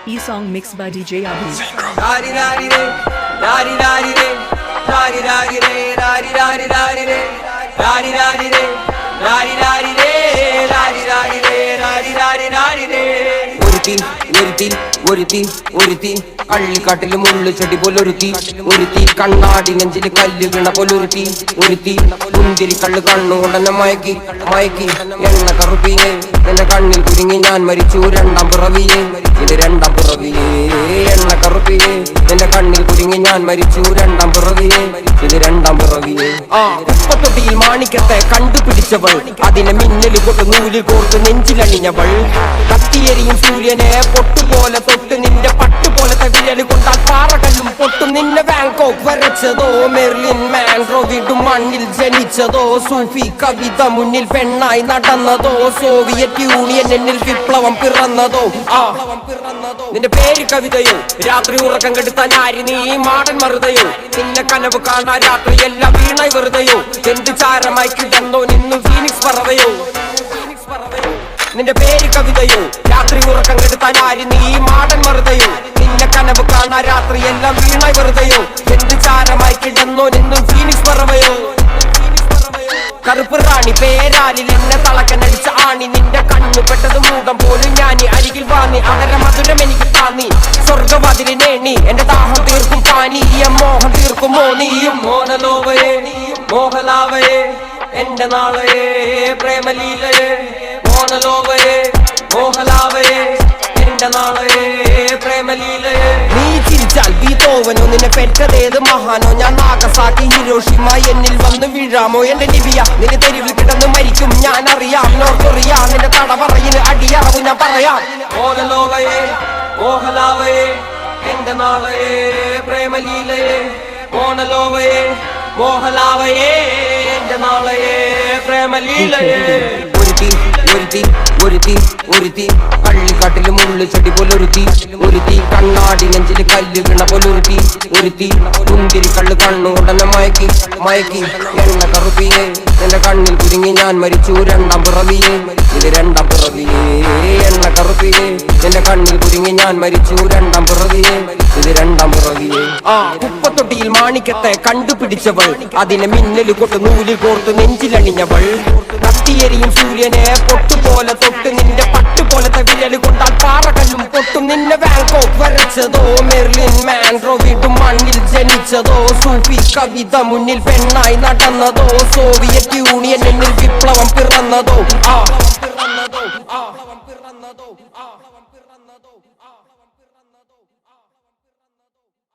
E-song mixed by DJ Abhi. Dari dari re, dari dari re, dari dari re, dari dari dari re, dari dari re, dari dari re, dari dari re, dari dari dari re. ഒരുത്തി കള്ളിക്കാട്ടില് മുള്ളു ചെടി പോലൊരുത്തി ഒരുത്തി കണ്ണാടി നെഞ്ചില് കല്ല് വീണ പോലൊരുത്തി ഒരുത്തി മുന്തിരി കള്ള് കണ്ണുകൊണ്ടെന്നെ മയക്കി എണ്ണ കറുപ്പിയെ എന്റെ കണ്ണിൽ കുരുങ്ങി ഞാൻ മരിച്ചു രണ്ടാം പിറവിയെ ഇത് രണ്ടാം പിറവിയെ എണ്ണ കറുപ്പിയെ എന്റെ കണ്ണിൽ കുരുങ്ങി ഞാൻ മരിച്ചു രണ്ടാം പിറവിയെ ഇത് രണ്ടാം പിറവിയെ ഉപ്പത്തൊട്ടിയിൽ മാണിക്കത്തെ കണ്ടുപിടിച്ചവൾ അതിനെ മിന്നല് കൊണ്ട് നൂലിൽ കോർത്ത് നെഞ്ചിലണിഞ്ഞവൾ കത്തിയെരിയും സൂര്യനെ പൊട്ടുപോലെ തൊട്ട് നിന്റെ പട്ടുപോലത്തെ വിരല് കൊണ്ടാൽ പാറകല്ലും പൊട്ടും നിന്നെ ബാങ്കോക്ക് വരച്ചതോ മെർലിൻ മാൻഡ്രോ വീണ്ടും മണ്ണിൽ ജനിച്ചതോ സൂഫി കവിത മുന്നിൽ പെണ്ണായി നടന്നതോ സോവിയറ്റ് യൂണിയൻ എന്നിൽ വിപ്ലവം പിറന്നതോ നിന്റെ പേര് കവിതയോ രാത്രി ഉറക്കം കെടുത്താൻ ആരി നീ മാടൻ മറുതയോ നിന്നെ കനവ് കാണാൻ രാത്രി എല്ലാം വീണായി വെറുതെയോ എന്ത് ചാരമായി കിടന്നോ നിന്നും ഫീനിക്സ് പറവയോ നിന്റെ പേര് കവിതയോ രാത്രി ഉറക്കം കെടുത്താൻ ആര് നീ മാടൻ മറുതയോ നിന്നെ കനവ് കാണാൻ രാത്രി എല്ലാം വീണായി വെറുതെയോ എന്ത് ചാരമായി കിടന്നോ നിന്നും ഫീനിക്സ് പറവയോ കറുപ്പ് റാണി പേരാലിൽ എന്നെ തളക്കനടിച്ച ആണി നിന്റെ കണ്ണു പെട്ടത് മൂടം പോലും ഞാനി അരികിൽ വാങ്ങി അതര മധുരം എനിക്ക് താന്നി സ്വർഗവാതിലിനേണി എന്റെ ദാഹം തീർക്കും പാനീയം മോഹം തീർക്കുമോ നീയും മോനലോവയെ മോഹലാവയെ എന്റെ നാളയെ പ്രേമലീലയെ മോനലോവയെ മോഹലാവയെ എന്റെ നാളയെ പ്രേമലീലയെ നീ ചിരിച്ചാൽ ബീതോവനോ നിന്നെ പെറ്റതേത് മഹാനോ ഞാൻ നാഗസാക്കി ഹിരോഷിമ എന്നിൽ വന്ന് വീഴാമോ എന്റെ നിബിയ നിന്റെ തെരുവിൽ കിടന്ന് മരിക്കും ഞാൻ അറിയാം നോർക്കൊറിയാ നിന്റെ തടവറയിൽ അടിയാവും ഞാൻ പറയാം മോനലോവയെ മോഹലാവയെ എന്റെ നാളയെ പ്രേമലീലയെ മോനലോവയെ മോഹലാവയെ എന്റെ നാളയെ പ്രേമലീലയെ ഒരുത്തി കള്ളിക്കാട്ടില് മുള്ളു ചെടി പോലൊരുത്തി കണ്ണാടി നെഞ്ചില് കല്ല് വീണ പോലൊരുത്തി മുന്തിരി കള്ള് കണ്ണുകൊണ്ടെന്നെ മയക്കി എണ്ണ കറുപ്പിയെ എന്റെ കണ്ണിൽ കുരുങ്ങി ഞാൻ മരിച്ചു രണ്ടാം പിറവിയെ ഇത് രണ്ടാം പിറവിയെ എണ്ണ കറുപ്പിയെ എന്റെ കണ്ണിൽ കുരുങ്ങി ഞാൻ മരിച്ചു രണ്ടാം പിറവിയെ ഇത് രണ്ടാം പിറവിയെ ഉപ്പത്തൊട്ടിയിൽ മാണിക്കത്തെ കണ്ടുപിടിച്ചവൾ അതിനെ മിന്നല് കൊണ്ട് നൂലിൽ കോർത്ത് നെഞ്ചിലണിഞ്ഞവൾ കത്തിയെരിയും സൂര്യനെ പൊട്ടുപോലെ തൊട്ട് നിന്റെ പട്ടുപോലത്തെ വിരല് കൊണ്ടാൽ പാറകല്ലും പൊട്ടും നിന്നെ ബാങ്കോക്ക് വരച്ചതോ മെർലിൻ മാൻഡ്രോ വീണ്ടും മണ്ണിൽ ജനിച്ചതോ സൂഫി കവിത മുന്നിൽ പെണ്ണായി നടന്നതോ സോവിയറ്റ് യൂണിയൻ എന്നിൽ വിപ്ലവം പിറന്നതോ